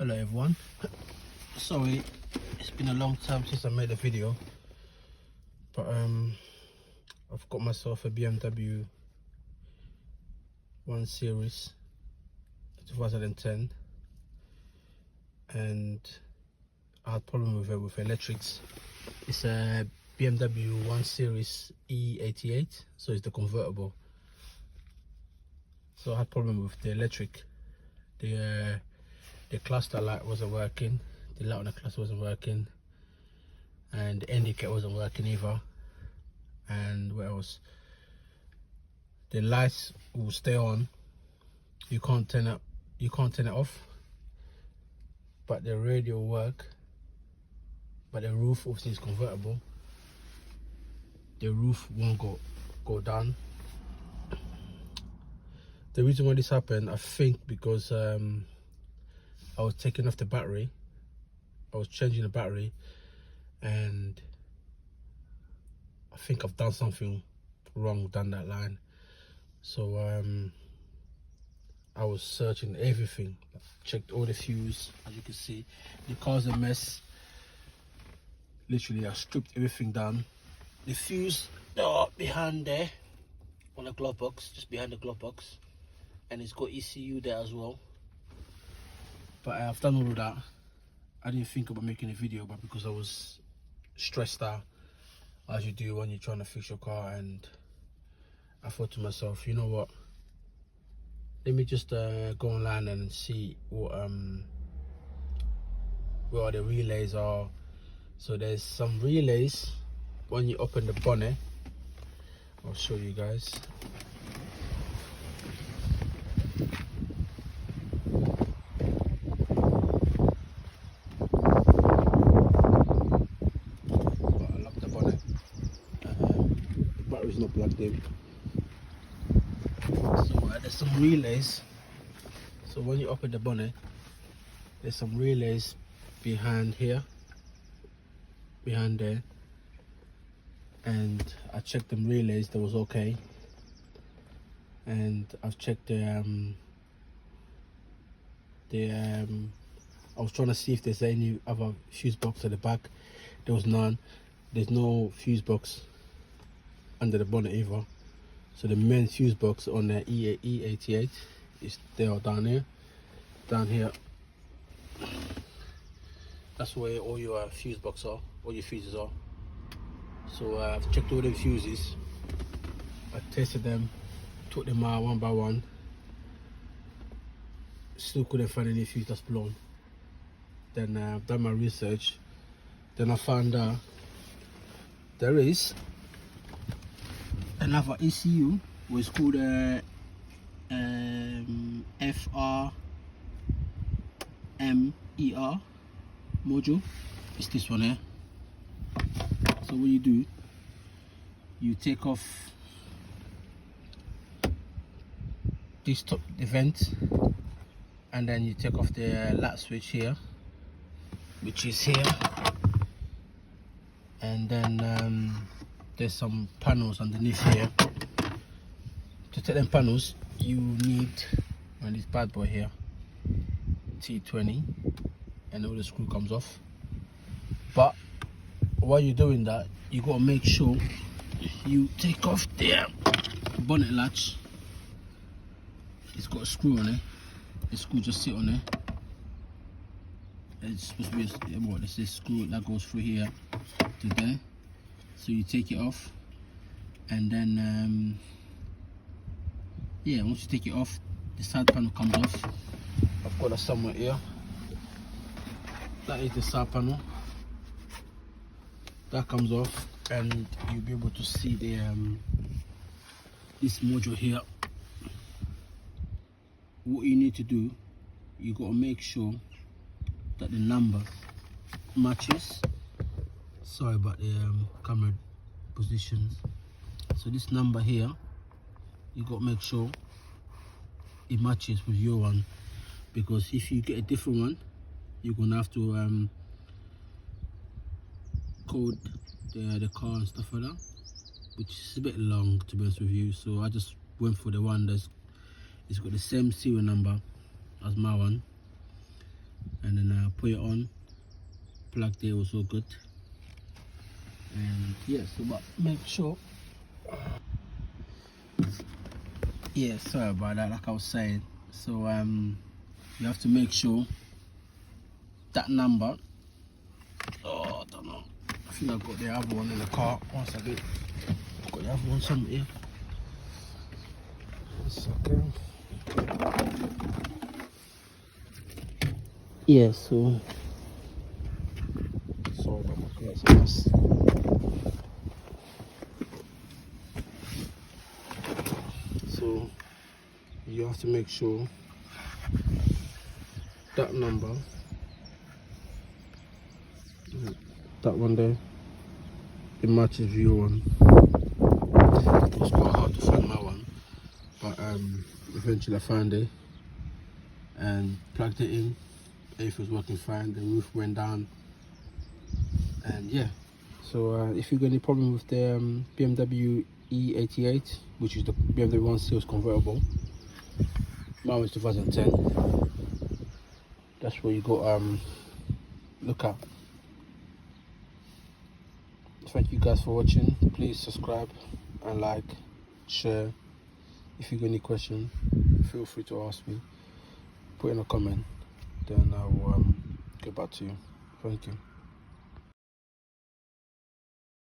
Hello everyone, sorry it's been a long time since I made a video, but I've got myself a BMW 1 Series 2010 and I had problem with it with electrics. It's a BMW 1 Series E88, so it's the convertible. So I had problem with the electric. The cluster light wasn't working, the light on the cluster wasn't working, and the indicator wasn't working either. And what else? The lights will stay on. You can't turn it off. But the radio will work. But the roof obviously is convertible. The roof won't go down. The reason why this happened, I think, because I was taking off the battery. I was changing the battery, and I think I've done something wrong down that line. So I was searching everything, checked all the fuse. As you can see, the car's a mess. Literally, I stripped everything down. The fuse behind there on the glove box, just behind the glove box, and it's got ECU there as well. But I've done all of that. I didn't think about making a video, but because I was stressed out, as you do when you're trying to fix your car, and I thought to myself, you know what, let me just go online and see what where the relays are. So there's some relays when you open the bonnet. I'll show you guys. Not plugged in, so there's some relays. So when you open the bonnet, there's some relays behind here, behind there, and I checked them relays, that was okay. And I've checked I was trying to see if there's any other fuse box at the back. There was none. There's no fuse box under the bonnet either. So the main fuse box on the E88 is there or down here. Down here, that's where all your fuse box are, all your fuses are. So I've checked all the fuses, I tested them, took them out one by one. Still couldn't find any fuse that's blown. Then I've done my research. Then I found out there is another ECU, which is called FRMER module. It's this one here. So what you do, you take off this top, the vent, and then you take off the light switch here, which is here, and then there's some panels underneath here. To take them panels, you need this bad boy here, T20, and all the screw comes off. But while you're doing that, you got to make sure you take off the bonnet latch. It's got a screw on it. The screw just sit on there. It's supposed to be what? This is screw that goes through here to there. So you take it off, and then yeah, once you take it off, the side panel comes off. I've got that somewhere here. That is the side panel. That comes off, and you'll be able to see the this module here. What you need to do, you got to make sure that the number matches. Sorry about the camera positions. So this number here, you got to make sure it matches with your one, because if you get a different one, you're gonna have to code the car and stuff like that, which is a bit long, to be honest with you. So I just went for the one that's got the same serial number as my one, and then put it on. Plug there was all good, and yeah, so but make sure, yeah, sorry about that, like I was saying. So you have to make sure that number, oh, I don't know, I think I've got the other one in the car. Once I get, I've got the other one somewhere here. 1 second. Yeah, so sorry about my clothes. So you have to make sure that number, that one there, it matches your one. It was quite hard to find my one, but eventually I found it and plugged it in. Everything was working fine. The roof went down, and yeah. So if you got any problem with the BMW E88, which is the BMW 1 Series convertible, mine was 2010. That's where you got look at. Thank you guys for watching. Please subscribe and like, share. If you got any question, feel free to ask me. Put in a comment, then I will get back to you. Thank you.